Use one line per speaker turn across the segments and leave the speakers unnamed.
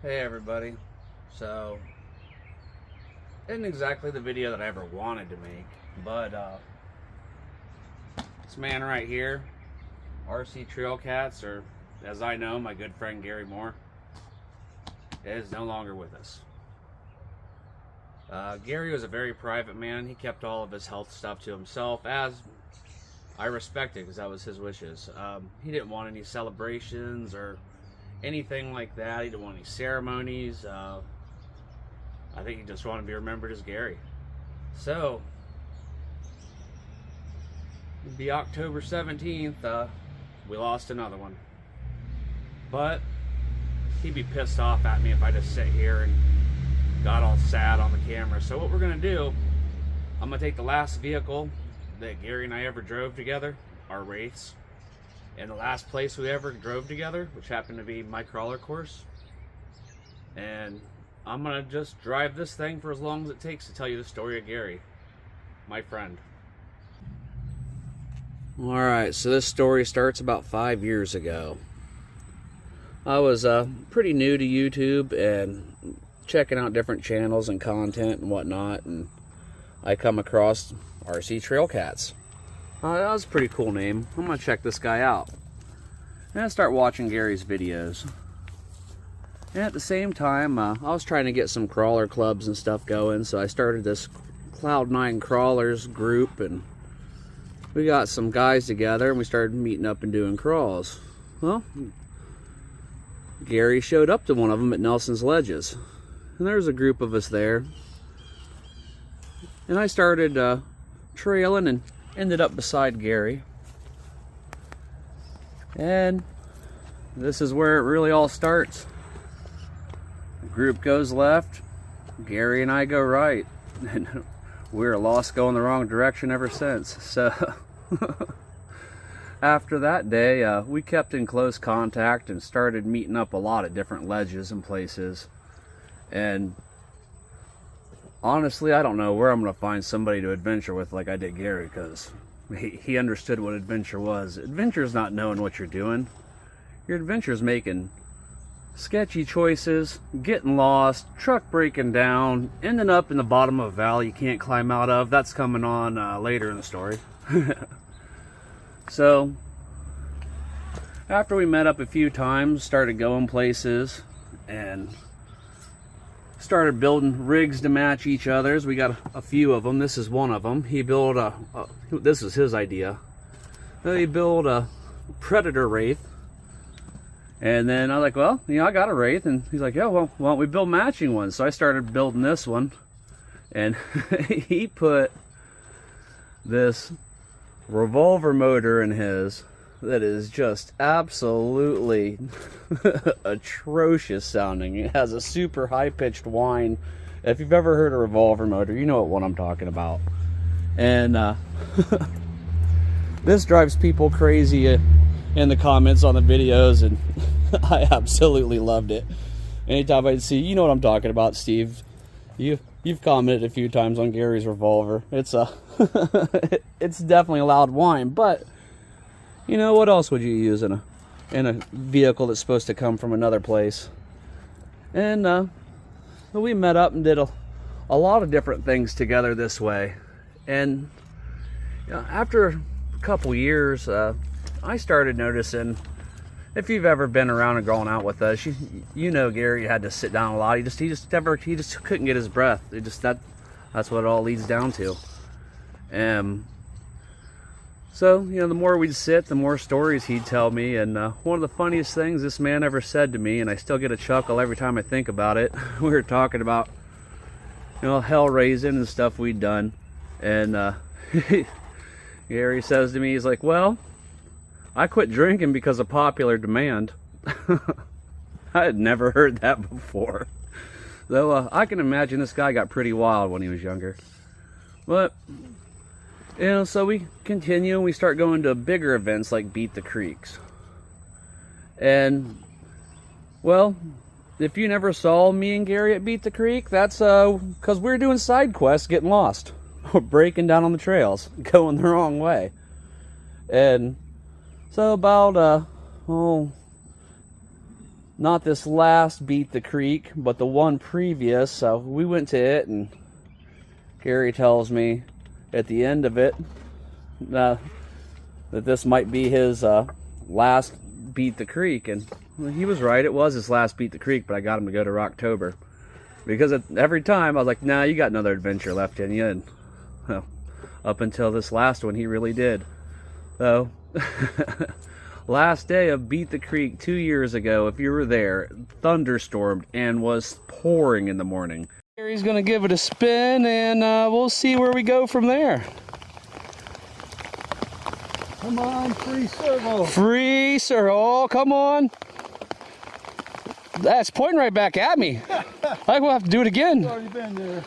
Hey everybody. So, isn't exactly the video that I ever wanted to make, but this man right here, RC Trail Cats, or as I know, my good friend Gary Moore, is no longer with us. Gary was a very private man. He kept all of his health stuff to himself, as I respected, because that was his wishes. He didn't want any celebrations or anything like that. He didn't want any ceremonies. I think he just wanted to be remembered as Gary. So, it'd be October 17th, we lost another one. But he'd be pissed off at me if I just sit here and got all sad on the camera. So what we're gonna do, I'm gonna take the last vehicle that Gary and I ever drove together, our Wraiths, and the last place we ever drove together, which happened to be my crawler course, and I'm gonna just drive this thing for as long as it takes to tell you the story of Gary, my friend. Alright, so this story starts about 5 years ago. I was pretty new to YouTube and checking out different channels and content and whatnot, and I come across RC Trail Cats. That was a pretty cool name. I'm gonna check this guy out. And I start watching Gary's videos. And at the same time, I was trying to get some crawler clubs and stuff going, so I started this Cloud9 Crawlers group, and we got some guys together and we started meeting up and doing crawls. Well, Gary showed up to one of them at Nelson's Ledges, and there was a group of us there. And I started trailing and ended up beside Gary. And this is where it really all starts. The group goes left, Gary and I go right, and we're lost going the wrong direction ever since. So after that day, we kept in close contact and started meeting up a lot of different ledges and places. And honestly, I don't know where I'm going to find somebody to adventure with like I did Gary, because he understood what adventure was. Adventure is not knowing what you're doing. Your adventure is making sketchy choices, getting lost, truck breaking down, ending up in the bottom of a valley you can't climb out of. That's coming on later in the story. So, after we met up a few times, started going places, and started building rigs to match each other's. We got a few of them. This is one of them. He built this is his idea. He built a Predator Wraith. And then I was like, well, you know, I got a Wraith. And he's like, yeah, well, why don't we build matching ones? So I started building this one. And he put this revolver motor in his that is just absolutely atrocious sounding. It has a super high-pitched whine. If you've ever heard a revolver motor, you know what one I'm talking about. And this drives people crazy in the comments on the videos, and I absolutely loved it. Anytime I'd see, you know what I'm talking about, Steve. You've commented a few times on Gary's revolver. It's it's definitely a loud whine, but you know, what else would you use in a vehicle that's supposed to come from another place? And we met up and did a lot of different things together this way. And you know, after a couple years, I started noticing, if you've ever been around and gone out with us, you know Gary had to sit down a lot. He just couldn't get his breath. That's what it all leads down to. So, you know, the more we'd sit, the more stories he'd tell me. And one of the funniest things this man ever said to me, and I still get a chuckle every time I think about it, we were talking about, you know, hell raising and stuff we'd done. And Gary says to me, he's like, well, I quit drinking because of popular demand. I had never heard that before. Though I can imagine this guy got pretty wild when he was younger. But you know, so we continue and we start going to bigger events like Beat the Creeks. And, well, if you never saw me and Gary at Beat the Creek, that's because we're doing side quests getting lost. We're breaking down on the trails, going the wrong way. And so about, Not this last Beat the Creek, but the one previous. So we went to it, and Gary tells me at the end of it that this might be his last Beat the Creek. And he was right, it was his last Beat the Creek, but I got him to go to Rocktober. Because every time I was like, nah, you got another adventure left in you. And well, up until this last one, he really did. So, last day of Beat the Creek 2 years ago, if you were there, thunderstormed and was pouring in the morning. Gary's gonna give it a spin, and we'll see where we go from there.
Come on, free servo.
Free servo, oh, come on. That's pointing right back at me. I will have to do it again.
It's already been there.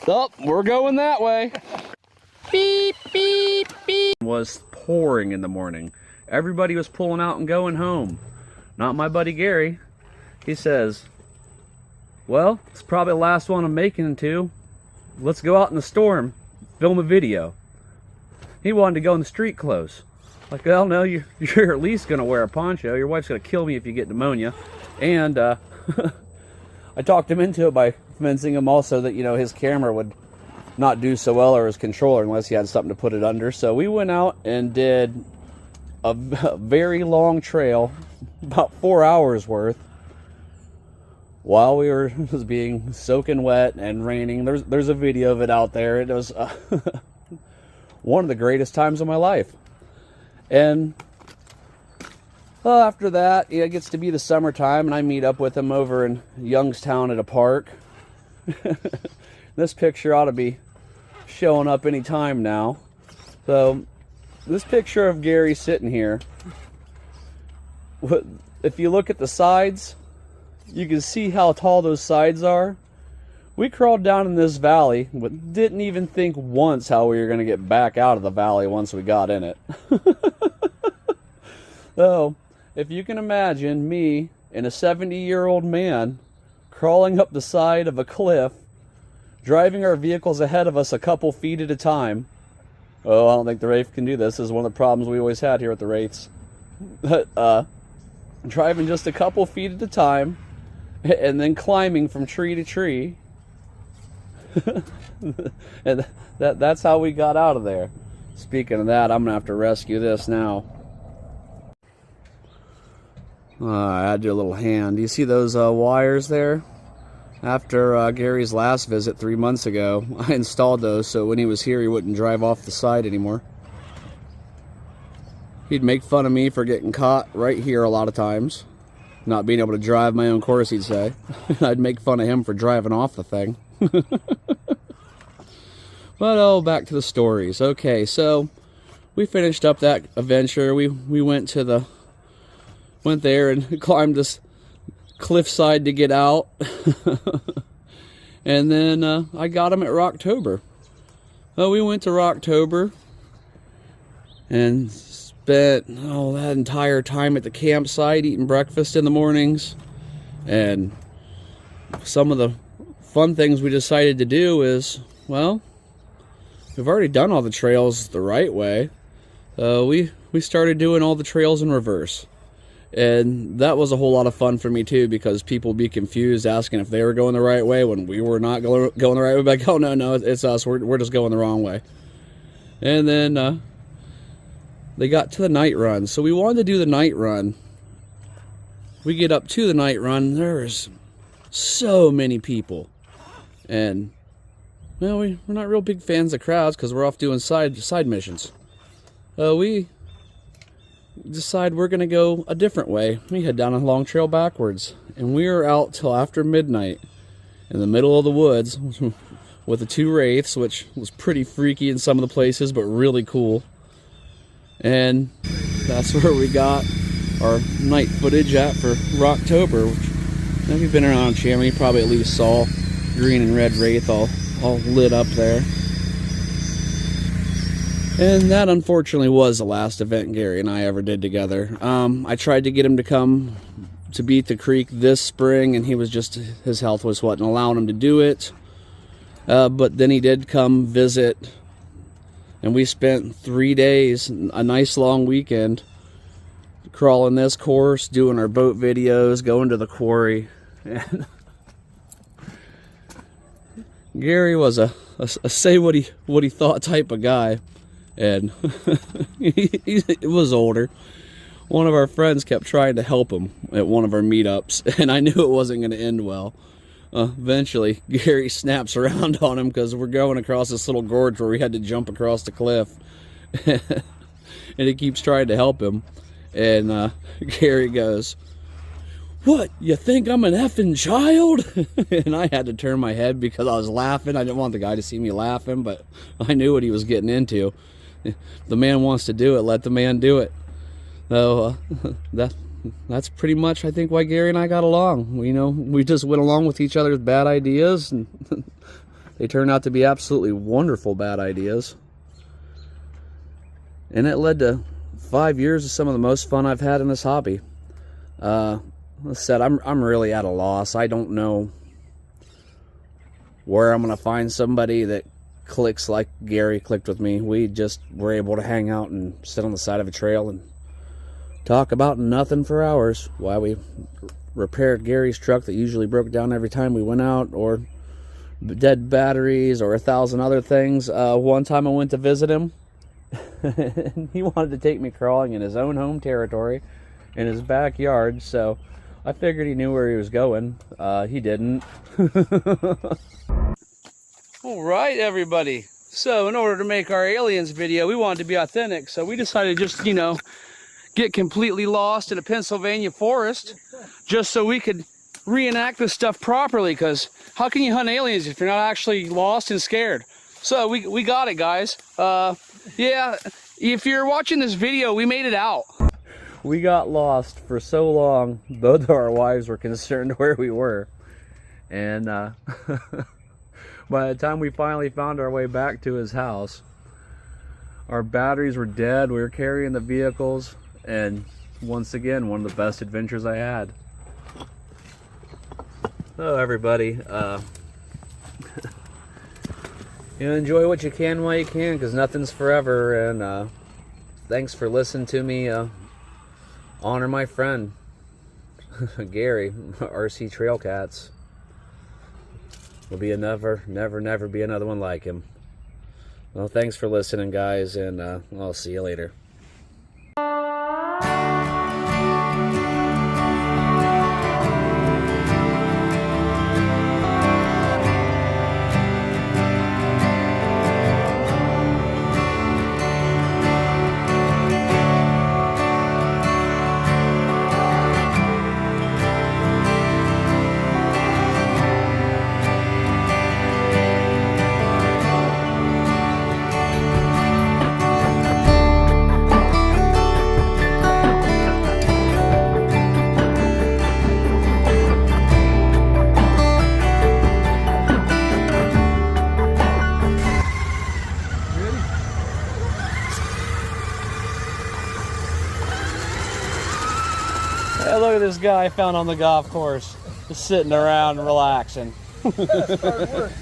Oh, we're going that way. Beep, beep, beep. It was pouring in the morning. Everybody was pulling out and going home. Not my buddy Gary. He says, well, it's probably the last one I'm making it to. Let's go out in the storm, film a video. He wanted to go in the street clothes. Like, well, no, you're at least going to wear a poncho. Your wife's going to kill me if you get pneumonia. And I talked him into it by convincing him also that, you know, his camera would not do so well, or his controller, unless he had something to put it under. So we went out and did a very long trail, about 4 hours worth, while we were being soaking wet and raining. There's a video of it out there. It was one of the greatest times of my life. And well, after that, it gets to be the summertime, and I meet up with him over in Youngstown at a park. This picture ought to be showing up any time now. So this picture of Gary sitting here, if you look at the sides, you can see how tall those sides are. We crawled down in this valley, but didn't even think once how we were going to get back out of the valley once we got in it. So, if you can imagine me and a 70-year-old man crawling up the side of a cliff, driving our vehicles ahead of us a couple feet at a time. Oh, I don't think the Wraith can do this. This is one of the problems we always had here at the Wraiths. Driving just a couple feet at a time, and then climbing from tree to tree. And that's how we got out of there. Speaking of that, I'm gonna have to rescue this now. I had to do a little hand. Do you see those wires there? After Gary's last visit 3 months ago, I installed those so when he was here he wouldn't drive off the side anymore. He'd make fun of me for getting caught right here a lot of times, not being able to drive my own course, he'd say. I'd make fun of him for driving off the thing. But oh, back to the stories. Okay, so we finished up that adventure. We went there and climbed this cliffside to get out. And then I got him at Rocktober. We went to Rocktober and spent that entire time at the campsite eating breakfast in the mornings. And some of the fun things we decided to do is, well, we've already done all the trails the right way. We started doing all the trails in reverse. And that was a whole lot of fun for me too, because people would be confused asking if they were going the right way when we were not going the right way. Like, oh no, it's us. We're just going the wrong way. And then they got to the night run. So we wanted to do the night run. We get up to the night run. There's so many people. And well, we're not real big fans of crowds because we're off doing side missions. We decide we're going to go a different way. We head down a long trail backwards, and we were out till after midnight in the middle of the woods with the 2 Wraiths, which was pretty freaky in some of the places, but really cool. And that's where we got our night footage at for Rocktober, which, if you've been around Chandler, you probably at least saw green and red Wraith all lit up there. And that, unfortunately, was the last event Gary and I ever did together. I tried to get him to come to Beat the Creek this spring, and his health wasn't allowing him to do it. But then he did come visit, and we spent 3 days, a nice long weekend, crawling this course, doing our boat videos, going to the quarry, and Gary was a say what he thought type of guy, and he was older. One of our friends kept trying to help him at one of our meetups, and I knew it wasn't going to end well. Eventually, Gary snaps around on him because we're going across this little gorge where we had to jump across the cliff, and he keeps trying to help him, and Gary goes, "What, you think I'm an effing child?" And I had to turn my head because I was laughing. I didn't want the guy to see me laughing, but I knew what he was getting into. If the man wants to do it, let the man do it. So that's pretty much, I think, why Gary and I got along. We just went along with each other's bad ideas, and they turned out to be absolutely wonderful bad ideas. And it led to 5 years of some of the most fun I've had in this hobby. Like I said, I'm really at a loss. I don't know where I'm going to find somebody that clicks like Gary clicked with me. We just were able to hang out and sit on the side of a trail and talk about nothing for hours while we repaired Gary's truck that usually broke down every time we went out, or dead batteries, or 1,000 other things. One time I went to visit him, and he wanted to take me crawling in his own home territory, in his backyard, so I figured he knew where he was going. He didn't. All right, everybody. So in order to make our aliens video, we wanted to be authentic, so we decided to just, get completely lost in a Pennsylvania forest just so we could reenact this stuff properly, because how can you hunt aliens if you're not actually lost and scared? So we got it, guys. Yeah, if you're watching this video, we made it out. We got lost for so long, both of our wives were concerned where we were. And by the time we finally found our way back to his house, our batteries were dead, we were carrying the vehicles, and once again, one of the best adventures I had. So everybody, enjoy what you can while you can, because nothing's forever, and thanks for listening to me honor my friend, Gary, RC Trail Cats. Will be a never be another one like him. Well, thanks for listening, guys, and I'll see you later. Hey, look at this guy I found on the golf course, just sitting around relaxing.
That's hard work.